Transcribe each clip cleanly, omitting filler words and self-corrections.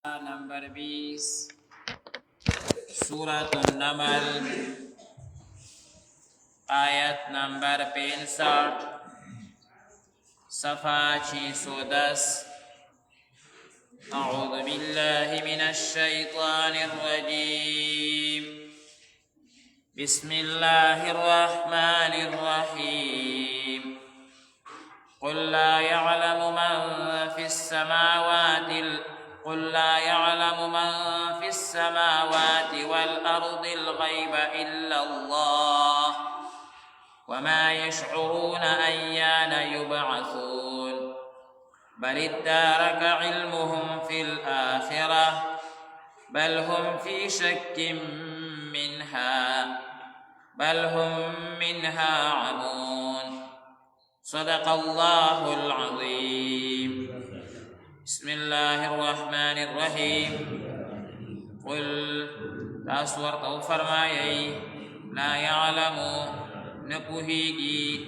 नंबर 20 सूरत नमल आयत नंबर 65 सफ़ा 610 अऊज़ु बिल्लाहि मिनश शैतानिर रजीम बिस्मिल्लाहिर रहमानिर रहीम قل لا يعلم من في السماوات والأرض الغيب إلا الله وما يشعرون أيان يبعثون بل ادارك علمهم في الآخرة بل هم في شك منها عمون صدق الله العظيم بسم الله الرحمن الرحيم قل تاسور تو فرمائي لا يعلم نپوهيگي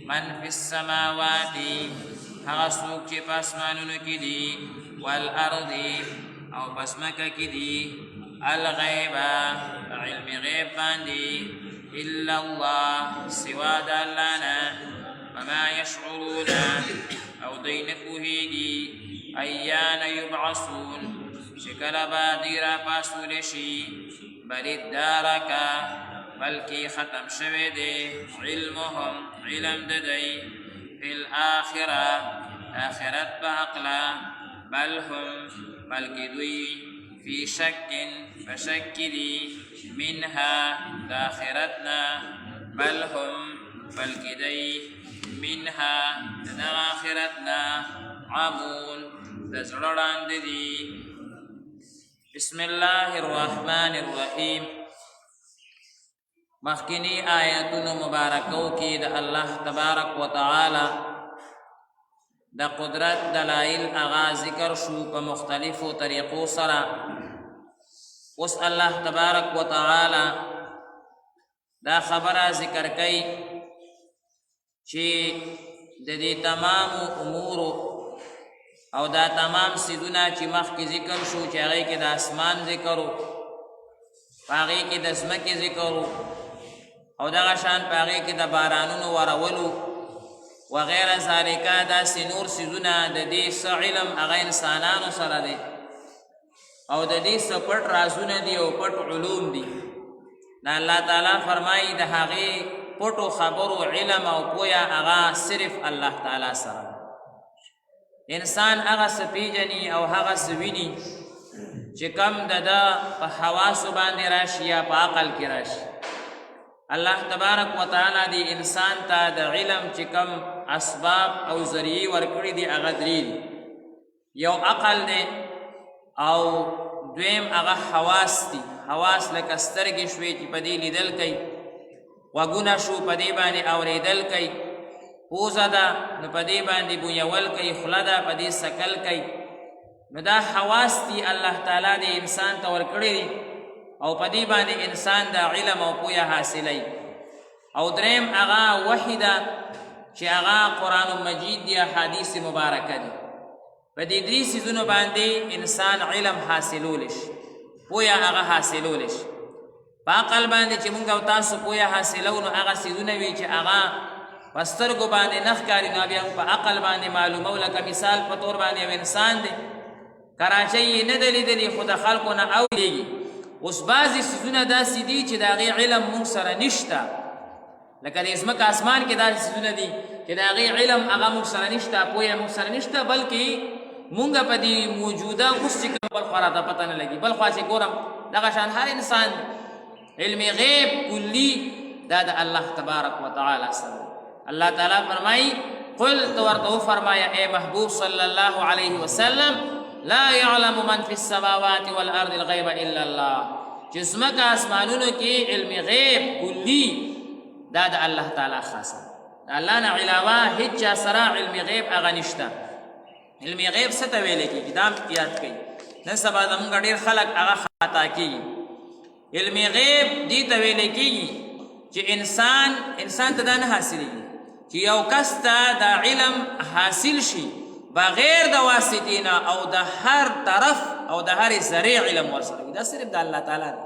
من في السماوات هغسوك چه پسمانون كدي والأرض او پسمك كدي الغيب علم غيب باندي إلا الله سوى دالانا وما يشعرون او دينكوهيگي أيان يبعثون شكل باديرا پاسولشي بل ادارك بلكي ختم شويدي علمهم علم ددي في الآخرة آخرت بحقلا بل هم بلكي دوي في شك فشكدي منها داخرتنا بل هم بلكي دي منها داخرتنا عمون دزرران دي بسم الله الرحمن الرحيم مخکنی آیاتونو مبارکو کی د الله تبارک و تعالی د قدرت دلائل اغا ذکر شو په مختلفو طریقو سره اوس الله تبارک و تعالی دا خبره ذکر کوي چې د دې تمام امور او دا تمام سیدونه چې مخکې ذکر شو چې هغې کې د اسمان ذکر و په هغې کې د ځمکې ذکر و او دغه شان په هغې کې د بارانونو ورولو وغیره ذالکه داسې نور سیدونه د دې څه علم هغه انسانانو سره دی او د دې څه پټ رازونه دي او پټ علوم دي دا الله تعالی فرمایي د هغې پټو خبرو علم او پویا هغه صرف الله تعالی سره انسان هغه څه پیژني او هغه څه ویني چې کم د ده په حواسو باندې راشي یا په عقل کې راشي الله تبارک وتعالی دی انسان ته د علم چې کم اسباب او ذریعې ورکړي دي هغه درې دي یو عقل دی او دویم هغه حواس دي حواس لکه سترګې شوې چې په دې لیدل کوي غوږونه شو په دې باندې اورېدل کوي پوزه ده نو په دې باندې بویول کوي خوله ده په دې سکل کوي نو دا حواس دي الله تعالی د انسان ته ورکړي دي او په دې باندې انسان د علم او پوهه حاصلوي او دریم هغه وحی ده چې هغه قرآن مجید دی احادیث مبارکه دي په دې درې څیزونو باندې انسان علم حاصلولی شي پوهه هغه حاصلولی شي په عقل باندې چې مونږ او تاسو پوهه حاصلو نو هغه څیزونه وي چې هغه په سترګو باندې نه ښکاري نو بیا په عقل باندې معلومو لکه مثال په طور باندې یو انسان دی کراچۍ یې نه دی لیدلي خو د خلکو نه اورېږي اوس بعضې څیزونه داسې دي چې د هغې علم مونږ سره نشته لکه د ځمکه اسمان کې داسې څیزونه دي چې د هغې علم هغه مونږ سره نشته پوهه مونږ سره نشته بلکې مونږ په دې موجوده اوس چې کوم بل خوا راته پته نه لګي بل خوا چې ګورم دغه شان هر انسان علم غیب کلي دا د الله تبارک وتعالی سره اللہ تعالیٰ فرمائی قل تو ورطو فرمایا اے محبوب صلی اللہ علیہ وسلم لا يعلم من في السماوات والارض الغیب الا اللہ جسمک آسمانونو کی علم غیب کلی دا دا اللہ تعالیٰ خاصا دا اللہ نا علاوہ ہجا سرا علم غیب اغنشتا علم غیب ستویلے کی کتاب یاد کی نسبا دمگا دیر خلق اغا خطا کی علم غیب دی تویلے کی چې انسان ته دا نه حاصلېږي چې یو کس ته دا علم حاصل شي بغیر د واسطې نه او د هر طرف او د هر ذریع علم ورسره وي. دا صرف د الله تعالی دی.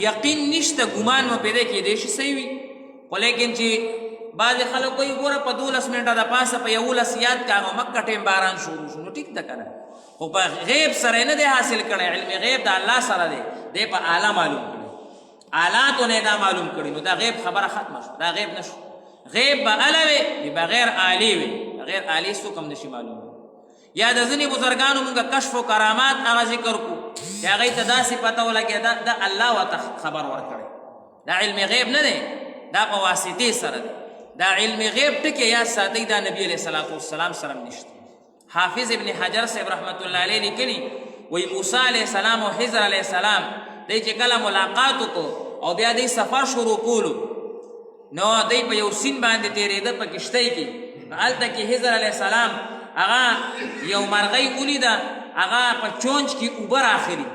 یقین نشته، ګمان مو پیدا کېدی شي صحیح وي، خو لیکن چې بعضې خلک وایي ګوره په 12 منټه د پاسه په 11 یاد کاغه مکه ټیم باران شروع شو، نو ټیک ده که نه، خو په غیب سره یې نه دی حاصل کړی. علم غیب د الله سره دی، دی په اعلی معلوم کړي، آلاتو نه دا معلوم کړي، نو دا غیب خبره ختمه شو، دا غیب نشو. غیب به اله وي بغیر آلی وي، بغیر آلی څوک هم نشي معلوم. یا د ځینې بزرګانو مونږ کشف و کرامات هغه ذکر کړو چې هغوی ته داسې پته ولګېده دا الله ورته خبر ورکړی. دا علم غیب نه دی، دا په واسطې سره دی. دا علم غیب ټکې یاد ساتئ، دا نبی علیه الصلاة والسلام سره هم نشته. حافظ ابن حجر صاحب رحمت الله علیه لیکلي وایي موسی علیه السلام او خضر علیه السلام دی چې کله ملاقات وکړو او بیا دی سفر شروع کولو، نو دی په یو سیند باندې تېرېده په کشتۍ کې، نو هلته کې خضر علیه السلام هغه یو مرغۍ ولیده، هغه په چونچ کې اوبه راخلي،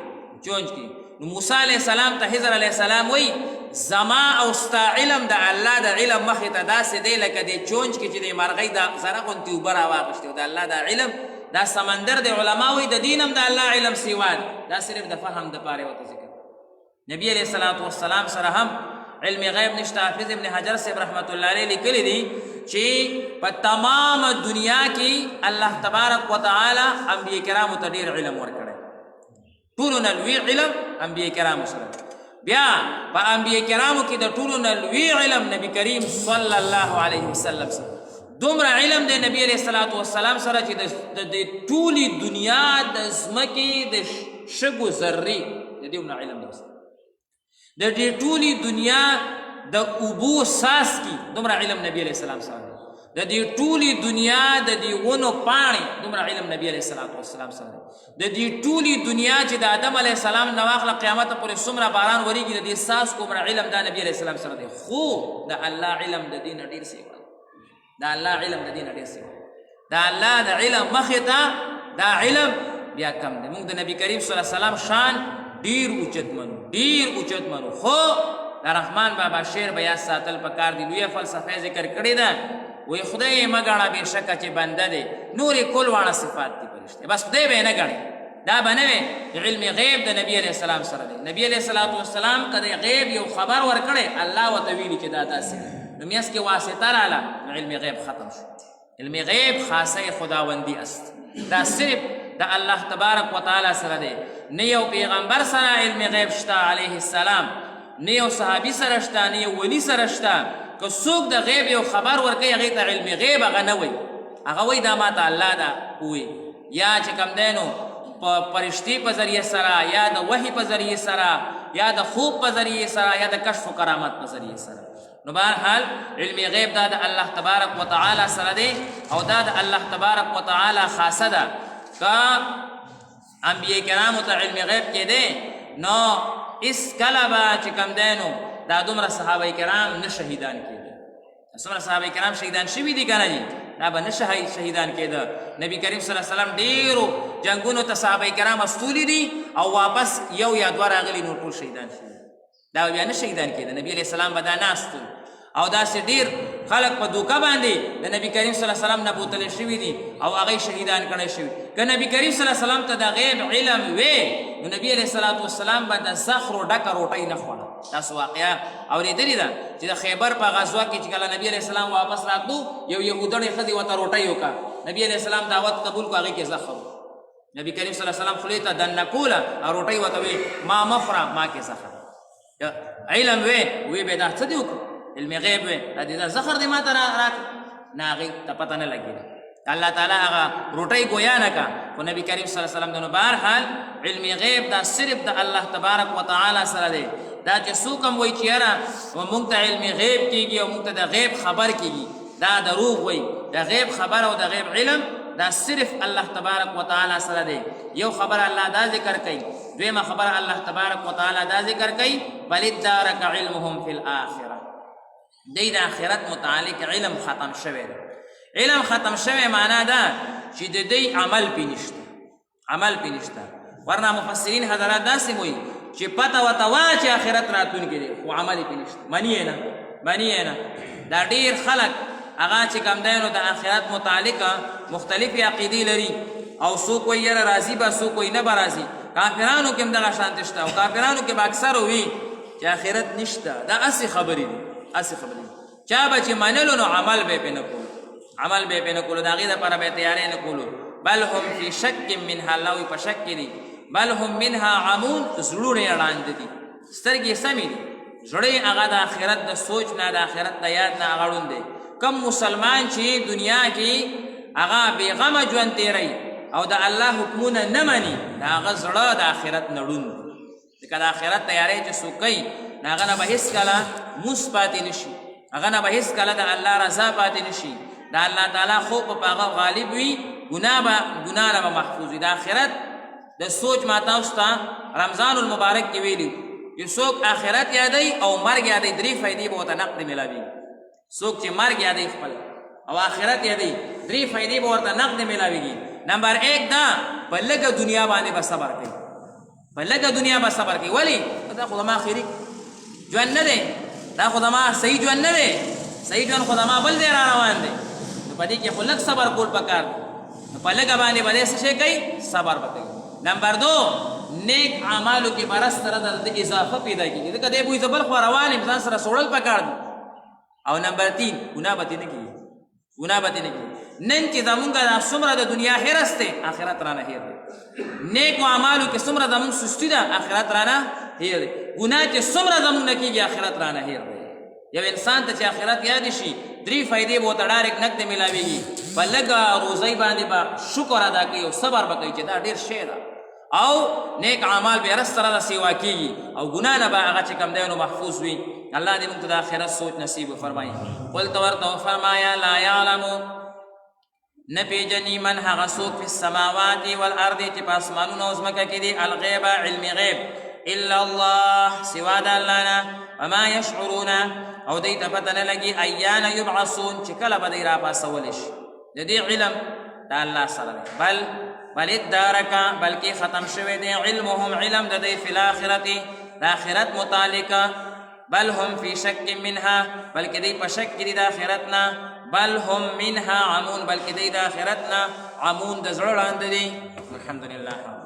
چونچ کې. نو موسی علیه السلام ته خضر علیه السلام وایي زما او ستا علم د الله د علم مخې ته داسې دی لکه د چونچ کې چې د مرغۍ د زره غوندې اوبه راواخېستې او د الله د علم دا سمندر د علما وایي د دین هم د الله علم سیوا دی، دا صرف د فهم دپاره ورته ذکر. نبی علیه الصلاة والسلام سره هم علم غیب نشته. حافظ ابن حجر صاحب رحمت الله علیه لیکلی دي چې په تمام دنیا کې الله تبارک وتعالی انبیاء کرامو ته ډېر علم ورکړی، ټولو نه لوی علم انبیاء کرامو سره. بیا په انبیاء کرامو کې د ټولو نه لوی علم نبی کریم صلی الله علیه وسلم سره. دومره علم دی نبی علیه الصلاة والسلام سره چې د ټولې دنیا د ځمکې د شګو ذرې د دې نه علم دی، د دې ټولې دنیا د اوبو څاڅکي دومره علم نبی علیه السلام سره دی، د دې ټولې دنیا د دې ونو پاڼې دومره علم نبی علیه الصلاة والسلام سره دی، د دې ټولې دنیا چې د آدم علیه السلام نه واخله قیامته پورې څومره باران ورېږي د دې څاڅکو عمره علم دا نبی علیه السلام سره دی. خو د الله علم د دې نه ډېر سیوا دی، د الله علم د دې نه ډېر سیوا دی. د الله د علم مخې ته دا علم بیا کم دی. موږ د نبی کریم صلی الله علیه وسلم شان ډېر اوچت منو، ډېر اوچت منو، خو د رحمان بابا شعر به یاد ساتل پکار دي. لویه فلسفه ذکر کړې ده، وایي خدای مه ګڼه بېشکه چې بنده دی، نورې کل واړه صفات دي فرشتې، بس خدای به یې نه ګڼې. دا به نه وي. علم غیب د نبی علیه السلام سره دی. نبی علیه الصلاة والسلام که د غیب یو خبر ورکړی الله ورته ویلي چې دا داسې دی، نو میاس کې واسطه راله، نو علم غیب ختم شو. علم غیب خاصه خداوندی است، دا صرف د الله تبارک وتعالی سره دی. نه یو پیغمبر سره علم غیب شته علیه السلام، نه یو صحابي سره شته، نه یو ولی سره شته. که څوک د غیب یو خبر ورکوي هغې ته علم غیب هغه نه وایي، هغه وایي دا ما ته الله دا ووایي، یا چې کوم دی نو په پرشتې په ذریعه سره، یا د وحي په ذریعه سره، یا د خوب په ذریعه سره، یا د کشف و کرامت په ذریعه سره. نو بهرحال علم غیب دا د الله تبارک وتعالی سره دی او دا د الله تبارک وتعالی خاصه ده. که انبیاء کرامو ته علم غیب کې دی نو اس کله به چې کوم دی نو دا دومره صحابه کرام نه شهیدان کېده. څومره صحابه کرام شهیدان شوي دي که نه دي؟ دا به نه شهیدان کېده. نبی کریم صلی الله علیه وسلم ډېرو جنګونو ته صحابه کرام استولي دي او واپس یو یا دوه راغلي نور ټول شهیدان شوي، دا بیا نه شهیدان کېده. نبی علیه السلام به دا ناست او داسې ډېر خلک په دوکه باندې د نبی کریم صلی الله علیه وسلم نه بوتلی شوي دي او هغوی شهیدان کړی شوي. که نبی کریم صلی الله علیه وسلم ته د غیب علم وی نو نبی علیه الصلاة والسلام به د صخرو ډکه روټۍ نه خوړه. تاسو واقعه اورېدلې ده چې د خیبر په غزوه کې چې کله نبی علیه السلام واپس راتلو یو یهودړې ښځې ورته روټۍ وکړه، نبی علیه السلام دعوت قبول کړو، هغې کې زخر و. نبی کریم صلی الله علیه وسلم خولې ته دننه کوله او روټۍ ورته وی ما مه خوره، ما کې زخر. علم وی به دا څه دې وکړو؟ علم غیب وی دا زخر دې ما ته راکړه، نه هغې ته پته نه لګېده. الله تعالی هغه روټۍ گویا نه کړه، خو نبی کریم صلی الله علیه وسلم. نو بهرحال علم غیب دا صرف د الله تبارک وتعالی سره دی. دا چې څوک هم وایي چې یاره موږ ته علم غیب کېږي او موږ ته د غیب خبر کېږي، دا دروغ وایي. د غیب خبر او د غیب علم دا صرف الله تبارک وتعالی سره دی. یو خبر الله دا ذکر کوي، دویمه خبر الله تبارک وتعالی دا ذکر کوي بل ادارک علمهم فی الاخره، دی د آخرت متعلق علم ختم شوی دی. علم ختم شوی معنا ده چې د دې عمل پې نشته، عمل پې نشته. ورنه مفسرین حضرات داسې وایي چې پته ورته وه چې آخرت راتلونکی دی خو عمل یې پې نشته، مني یې نه، مني یې نه. دا ډېر خلک هغه چې کوم دی نو د آخرت متعلقه مختلفې عقیدې لري او څوک وایي یاره راځي به څوک وایي نه به راځي کافرانو کې هم دغه شانتې شته او کافرانو کې به اکثر وي چې آخرت نشته دا هسې خبرې دي هسې خبرې دي چا به چې منلو نو عمل به یې پرې نه کولو عمل به یې پرې نه کولو د هغې دپاره به یې تیاری نه کولو بل هم فی شک منها الله وایي په شک کې دي بل هم منها عمون زړونه یې ړانده دي سترګې سمې دي زړه هغه د آخرت د سوچ نه د آخرت د یاد نه هغه ړوند دی کم مسلمان چې دنیا کې هغه بېغمه ژوند تېروي او د الله حکمونه نه مني د هغه زړه د آخرت نه ړوند دی ځکه د آخرت تیاری چې څوک کوي نو هغه نه به هېڅکله مونځ پاتې نه شي هغه نه به هېڅکله د الله رضا پاتې نه شي د الله تعالی خوب په هغه غالب وي ګناه نه به محفوظ وي د آخرت د سوچ ما تاسو ته رمضان المبارک کې ویلي چې څوک آخرت یادوي او مرګ یادوي درې فایدې به ورته نقد میلاوي څوک چې مرګ یادوي خپل او آخرت یادوي درې فایدې به ورته نقد میلاویږي نمبر 1 دا په لږه دنیا باندې به صبر کوي په لږه دنیا به صبر کوي ولې دا خو زما آخري ژوند نه دی دا خو زما صحیح ژوند نه دی صحیح ژوند خو زما بل دی را روان دی نو په دې کې خو لږ صبر کول پکار نو په لږه باندې به څه شی کوي صبر به کوي نمبر 2 نیک اعمالو کې برس سره د اضافه پیدا کېږي ځکه دی بوی زبل خو روان یم ځان سره سوړل پکار دي او نمبر 3 ګناه به نه کېږي ګناه به نه کېږي نن چې زمونږ دا څومره د دنیا حرص دی آخرت رانه هیر دی نیکو اعمالو کې څومره زمونږ سستی ده آخرت رانه هیر دی ګناه چې څومره زمونږ نه کېږي آخرت رانه هیر دی یو انسان ته چې آخرت یاد شي درې فایدې به ورته ډایرکټ نقد میلاویږي په لږه روزۍ باندې به شکر ادا کوي او صبر به کوي چې دا ډېر شی ده او نیک اعمال به رس سره سیوا کیږي او ګناه نه به هغه چې کوم دی نو محفوظ وي الله دې موږ ته د آخرت سوچ نصیب وفرمایي قل ته ورته وفرمایه لا یعلمو نه پیژني من هغه څوک فی السماوات والارض چې په اسمانونو او ځمکه کې دي الغیب علم غیب الا الله سوا د الله نه وما یشعرون او دوی ته پته نه لګي ایان یبعثون چې کله به دوی راپاڅولی شي د دې علم د الله سره دی بل ادارکا بلکې ختم شوی دی علمهم علم د دوی فی الاخرت د آخرت متعلقه بل هم فی شک منها بلکې دوی په شک کې دي د آخرت نه بل هم منها عمون بلکې دوی د آخرت نه عمون د زړه ړانده دي الحمدلله